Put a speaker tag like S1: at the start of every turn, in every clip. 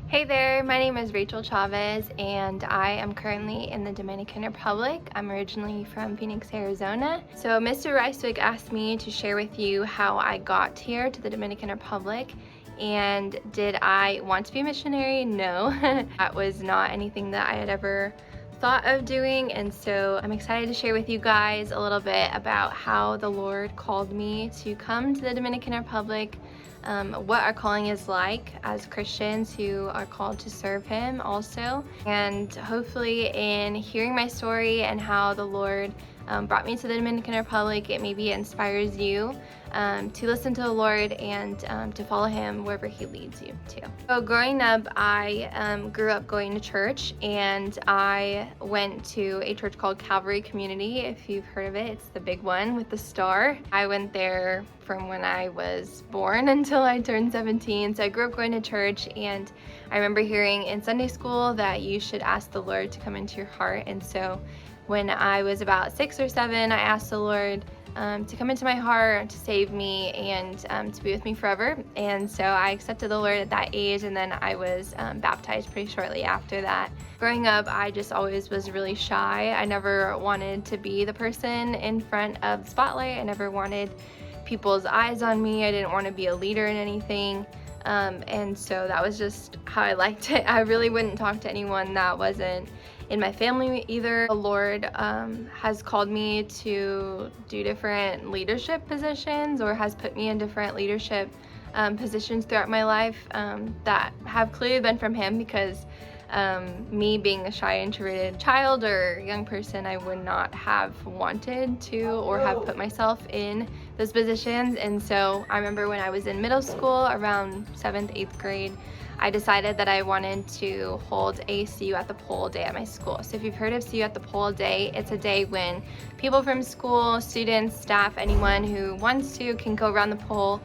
S1: Hey there, my name is Rachel Chavez, and I am currently in the Dominican Republic. I'm originally from Phoenix, Arizona. So Mr. Ricewick asked me to share with you how I got here to the Dominican Republic. And did I want to be a missionary? No, that was not anything that I had ever thought of doing, and so I'm excited to share with you guys a little bit about how the Lord called me to come to the Dominican Republic, what our calling is like as Christians who are called to serve Him also, and hopefully in hearing my story and how the Lord brought me to the Dominican Republic, it maybe inspires you to listen to the Lord and to follow Him wherever He leads you to. So growing up, I grew up going to church, and I went to a church called Calvary Community. If you've heard of it, it's the big one with the star. I went there from when I was born until I turned 17. So I grew up going to church, and I remember hearing in Sunday school that you should ask the Lord to come into your heart. And so when I was about 6 or 7, I asked the Lord to come into my heart, to save me, and to be with me forever. And so I accepted the Lord at that age, and then I was baptized pretty shortly after that. Growing up, I just always was really shy. I never wanted to be the person in front of the spotlight. I never wanted people's eyes on me. I didn't want to be a leader in anything. And so that was just how I liked it. I really wouldn't talk to anyone that wasn't in my family either. The Lord has called me to do different leadership positions, or has put me in different leadership positions throughout my life that have clearly been from Him, because me being a shy, introverted child or young person, I would not have wanted to or have put myself in those positions. And so I remember when I was in middle school, around 7th, 8th grade, I decided that I wanted to hold a See You at the Pole day at my school. So if you've heard of See You at the Pole day, it's a day when people from school, students, staff, anyone who wants to can go around the pole,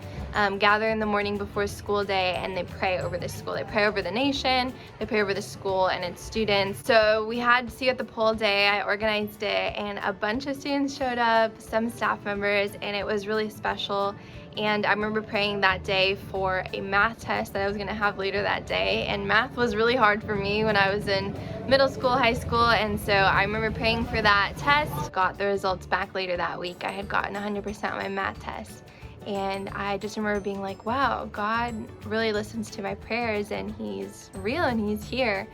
S1: gather in the morning before school day, and they pray over the school. They pray over the nation, they pray over the school and its students. So we had See You at the Pole day. I organized it, and a bunch of students showed up, some staff members, and it was really special. And I remember praying that day for a math test that I was going to have later that day, and math was really hard for me when I was in middle school, high school, and so I remember praying for that test. Got the results back later that week. I had gotten 100% on my math test, and I just remember being like, wow, God really listens to my prayers, and He's real and He's here.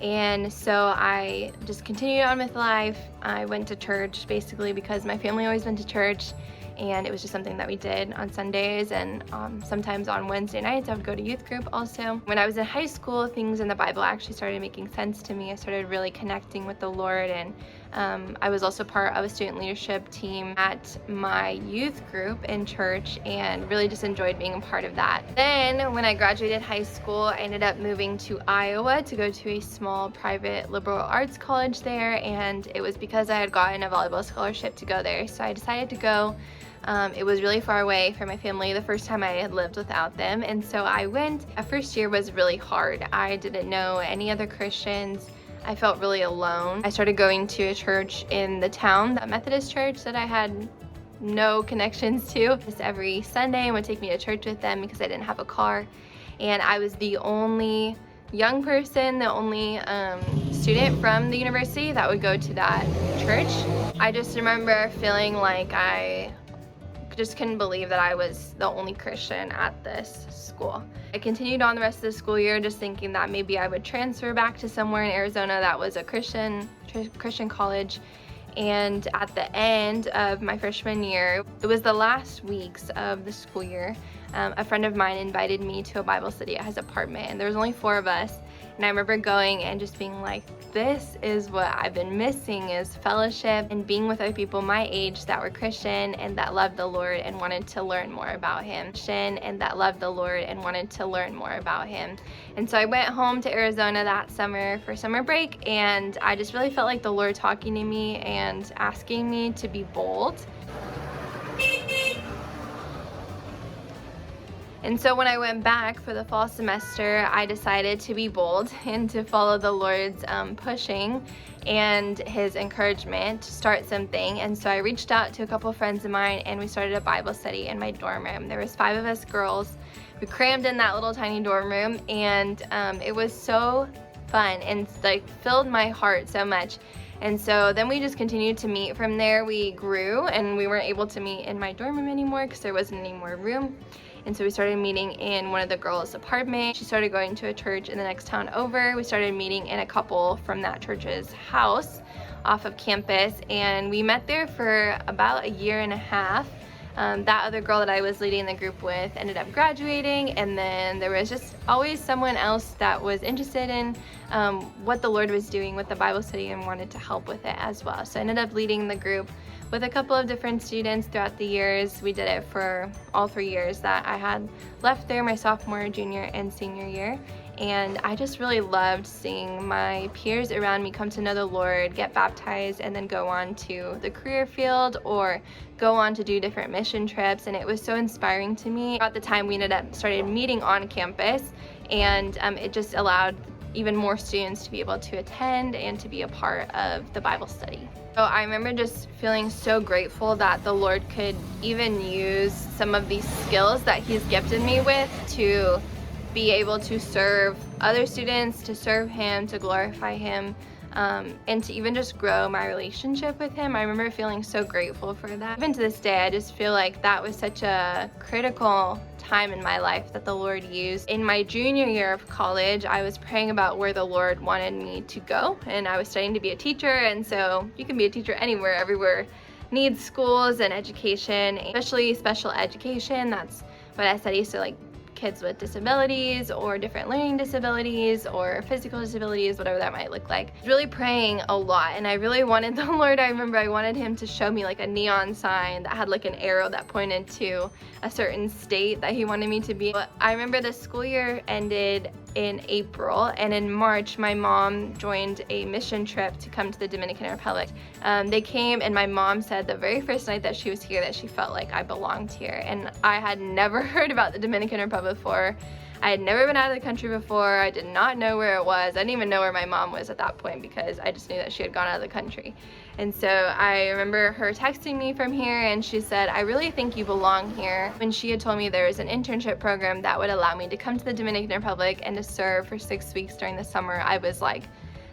S1: And so I just continued on with life. I went to church basically because my family always went to church, and it was just something that we did on Sundays, and sometimes on Wednesday nights I would go to youth group also. When I was in high school, things in the Bible actually started making sense to me. I started really connecting with the Lord, and I was also part of a student leadership team at my youth group in church, and really just enjoyed being a part of that. Then when I graduated high school, I ended up moving to Iowa to go to a small private liberal arts college there, and it was because I had gotten a volleyball scholarship to go there, so I decided to go. It was really far away from my family the first time I had lived without them, and so I went. That first year was really hard. I didn't know any other Christians. I felt really alone. I started going to a church in the town, that Methodist church that I had no connections to. Just every Sunday, would take me to church with them because I didn't have a car, and I was the only young person, the only student from the university that would go to that church. I just remember feeling like I just couldn't believe that I was the only Christian at this school. I continued on the rest of the school year just thinking that maybe I would transfer back to somewhere in Arizona that was a Christian college. And at the end of my freshman year, it was the last weeks of the school year, a friend of mine invited me to a Bible study at his apartment, and there was only 4 of us. And I remember going and just being like, this is what I've been missing, is fellowship and being with other people my age that were Christian and that loved the Lord and wanted to learn more about Him. And that loved the Lord and wanted to learn more about Him. And so I went home to Arizona that summer for summer break, and I just really felt like the Lord talking to me and asking me to be bold. And so when I went back for the fall semester, I decided to be bold and to follow the Lord's pushing and His encouragement to start something. And so I reached out to a couple of friends of mine, and we started a Bible study in my dorm room. There was 5 of us girls. We crammed in that little tiny dorm room, and it was so fun and like filled my heart so much. And so then we just continued to meet from there. We grew and we weren't able to meet in my dorm room anymore because there wasn't any more room. And so we started meeting in one of the girls' apartments. She started going to a church in the next town over. We started meeting in a couple from that church's house off of campus, and we met there for about a year and a half. That other girl that I was leading the group with ended up graduating, and then there was just always someone else that was interested in what the Lord was doing with the Bible study and wanted to help with it as well. So I ended up leading the group with a couple of different students throughout the years. We did it for all 3 years that I had left there, my sophomore, junior, and senior year. And I just really loved seeing my peers around me come to know the Lord, get baptized, and then go on to the career field or go on to do different mission trips. And it was so inspiring to me. At the time, we started meeting on campus, and it just allowed even more students to be able to attend and to be a part of the Bible study. So I remember just feeling so grateful that the Lord could even use some of these skills that He's gifted me with to be able to serve other students, to serve Him, to glorify Him, and to even just grow my relationship with Him. I remember feeling so grateful for that. Even to this day, I just feel like that was such a critical time in my life that the Lord used. In my junior year of college, I was praying about where the Lord wanted me to go, and I was studying to be a teacher, and so you can be a teacher anywhere. Everywhere needs schools and education, especially special education. That's what I studied, so like kids with disabilities or different learning disabilities or physical disabilities, whatever that might look like. Really praying a lot, and I really wanted the Lord, I remember I wanted Him to show me like a neon sign that had like an arrow that pointed to a certain state that He wanted me to be. But I remember the school year ended in April, and in March my mom joined a mission trip to come to the Dominican Republic. They came, and my mom said the very first night that she was here that she felt like I belonged here, and I had never heard about the Dominican Republic before. I had never been out of the country before. I did not know where it was. I didn't even know where my mom was at that point because I just knew that she had gone out of the country. And so I remember her texting me from here, and she said, "I really think you belong here." When she had told me there was an internship program that would allow me to come to the Dominican Republic and to serve for 6 weeks during the summer, I was like,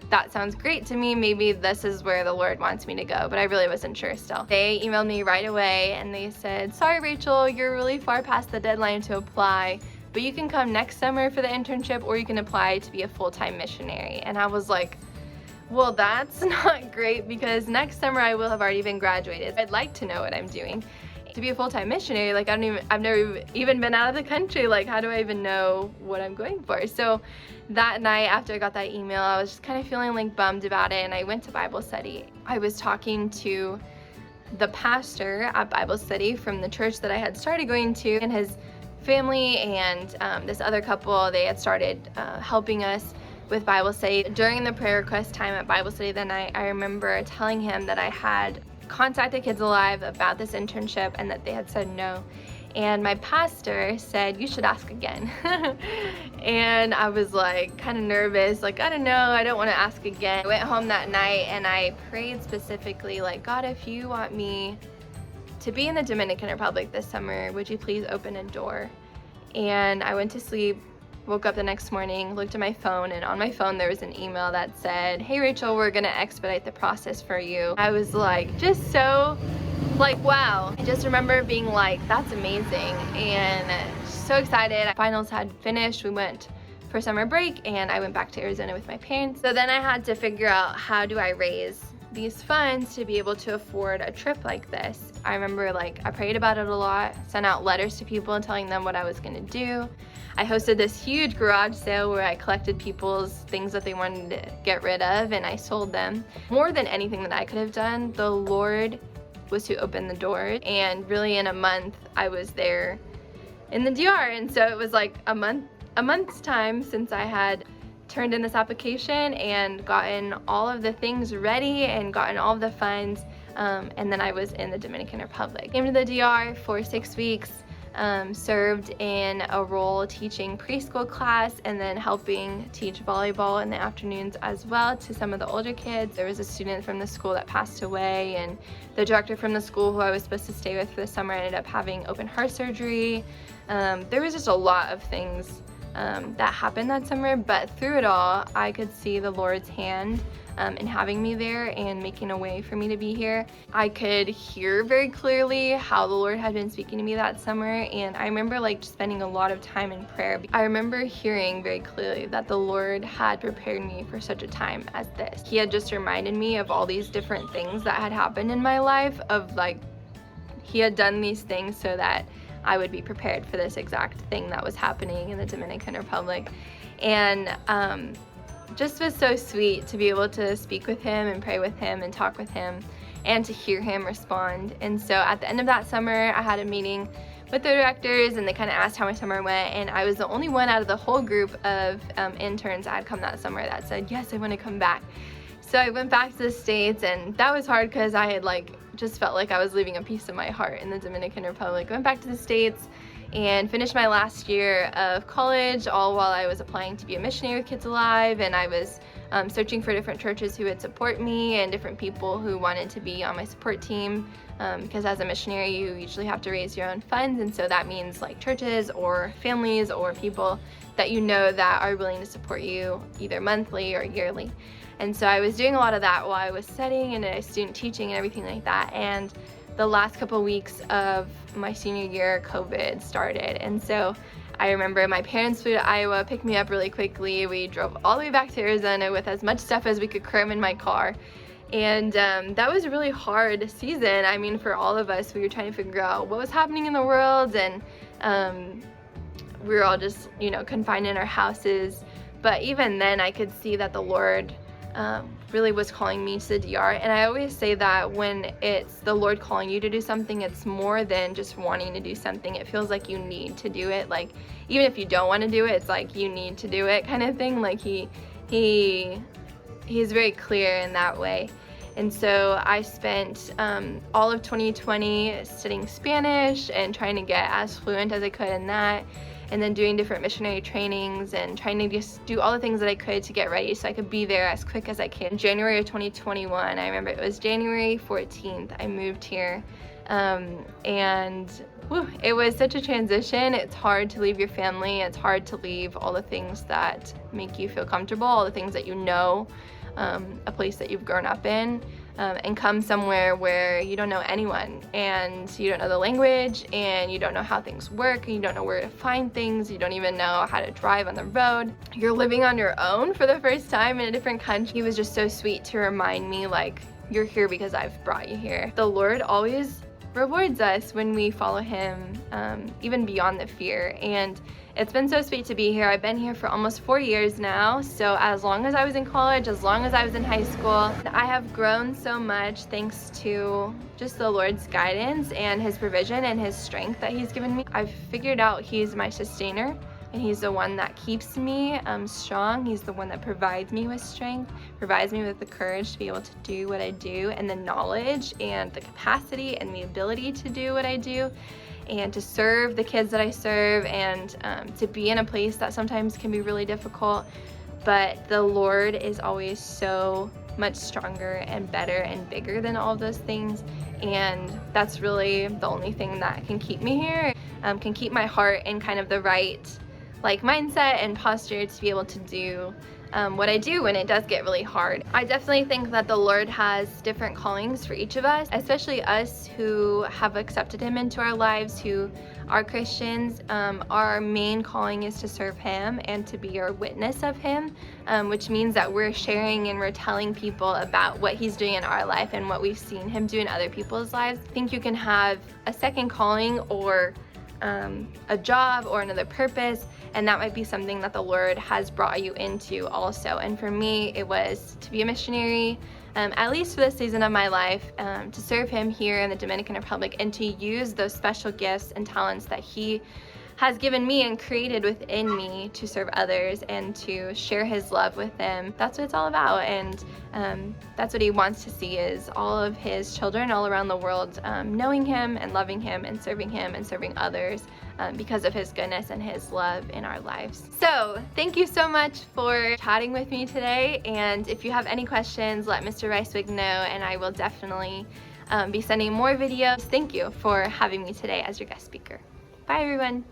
S1: that sounds great to me. Maybe this is where the Lord wants me to go, but I really wasn't sure still. They emailed me right away and they said, "Sorry, Rachel, you're really far past the deadline to apply, but you can come next summer for the internship, or you can apply to be a full-time missionary." And I was like, well, that's not great because next summer I will have already been graduated. I'd like to know what I'm doing. To be a full-time missionary, like I've never even been out of the country. Like, how do I even know what I'm going for? So that night after I got that email, I was just kind of feeling like bummed about it, and I went to Bible study. I was talking to the pastor at Bible study from the church that I had started going to, and his family and this other couple, they had started helping us with Bible study. During the prayer request time at Bible study that night, I remember telling him that I had contacted Kids Alive about this internship and that they had said no. And my pastor said, "You should ask again." And I was like kind of nervous, like, I don't know, I don't want to ask again. I went home that night and I prayed specifically, like, "God, if you want me to be in the Dominican Republic this summer, would you please open a door?" And I went to sleep, woke up the next morning, looked at my phone, and on my phone there was an email that said, "Hey Rachel, we're gonna expedite the process for you." I was like, just so like, wow. I just remember being like, that's amazing, and so excited. Finals had finished, we went for summer break, and I went back to Arizona with my parents. So then I had to figure out, how do I raise these funds to be able to afford a trip like this? I remember like I prayed about it a lot, sent out letters to people telling them what I was gonna do. I hosted this huge garage sale where I collected people's things that they wanted to get rid of, and I sold them. More than anything that I could have done, the Lord was to open the door, and really in a month I was there in the DR. And so it was like a month's time since I had turned in this application and gotten all of the things ready and gotten all of the funds, and then I was in the Dominican Republic. Came to the DR for 6 weeks, served in a role teaching preschool class and then helping teach volleyball in the afternoons as well to some of the older kids. There was a student from the school that passed away, and the director from the school who I was supposed to stay with for the summer ended up having open heart surgery. There was just a lot of things that happened that summer, but through it all, I could see the Lord's hand in having me there and making a way for me to be here. I could hear very clearly how the Lord had been speaking to me that summer, and I remember just spending a lot of time in prayer. I remember hearing very clearly that the Lord had prepared me for such a time as this. He had just reminded me of all these different things that had happened in my life, of He had done these things so that I would be prepared for this exact thing that was happening in the Dominican Republic. And just was so sweet to be able to speak with him and pray with him and talk with him and to hear him respond. And so at the end of that summer, I had a meeting with the directors, and they kind of asked how my summer went, and I was the only one out of the whole group of interns that had come that summer that said, yes, I want to come back. So I went back to the States, and that was hard because I had just felt like I was leaving a piece of my heart in the Dominican Republic. I went back to the States and finished my last year of college, all while I was applying to be a missionary with Kids Alive, and I was searching for different churches who would support me and different people who wanted to be on my support team, because as a missionary you usually have to raise your own funds, and so that means churches or families or people that you know that are willing to support you either monthly or yearly. And so I was doing a lot of that while I was studying and student teaching and everything like that. And the last couple weeks of my senior year, COVID started. And so I remember my parents flew to Iowa, picked me up really quickly. We drove all the way back to Arizona with as much stuff as we could cram in my car. And that was a really hard season. I mean, for all of us, we were trying to figure out what was happening in the world, and we were all just, confined in our houses. But even then, I could see that the Lord really was calling me to the DR. And I always say that when it's the Lord calling you to do something, it's more than just wanting to do something. It feels like you need to do it. Even if you don't want to do it, it's you need to do it kind of thing. He's very clear in that way. And so I spent all of 2020 studying Spanish and trying to get as fluent as I could in that, and then doing different missionary trainings and trying to just do all the things that I could to get ready so I could be there as quick as I can. January of 2021, I remember it was January 14th, I moved here. And it was such a transition. It's hard to leave your family. It's hard to leave all the things that make you feel comfortable, all the things that a place that you've grown up in, and come somewhere where you don't know anyone, and you don't know the language, and you don't know how things work, and you don't know where to find things. You don't even know how to drive on the road. You're living on your own for the first time in a different country. It was just so sweet to remind me, you're here because I've brought you here. The Lord always rewards us when we follow him, even beyond the fear. And it's been so sweet to be here. I've been here for almost 4 years now. So as long as I was in college, as long as I was in high school, I have grown so much thanks to just the Lord's guidance and his provision and his strength that he's given me. I've figured out he's my sustainer, and he's the one that keeps me strong. He's the one that provides me with strength, provides me with the courage to be able to do what I do, and the knowledge and the capacity and the ability to do what I do, and to serve the kids that I serve, and to be in a place that sometimes can be really difficult. But the Lord is always so much stronger and better and bigger than all of those things, and that's really the only thing that can keep me here, can keep my heart in kind of the right mindset and posture to be able to do what I do when it does get really hard. I definitely think that the Lord has different callings for each of us, especially us who have accepted him into our lives, who are Christians. Our main calling is to serve him and to be a witness of him, which means that we're sharing and we're telling people about what he's doing in our life and what we've seen him do in other people's lives. I think you can have a second calling or a job or another purpose, and that might be something that the Lord has brought you into also. And for me, it was to be a missionary, at least for this season of my life, to serve him here in the Dominican Republic and to use those special gifts and talents that he has given me and created within me to serve others and to share his love with them. That's what it's all about, and that's what he wants to see, is all of his children all around the world knowing him and loving him and serving others because of his goodness and his love in our lives. So thank you so much for chatting with me today, and if you have any questions, let Mr. Ricewig know, and I will definitely be sending more videos. Thank you for having me today as your guest speaker. Bye everyone.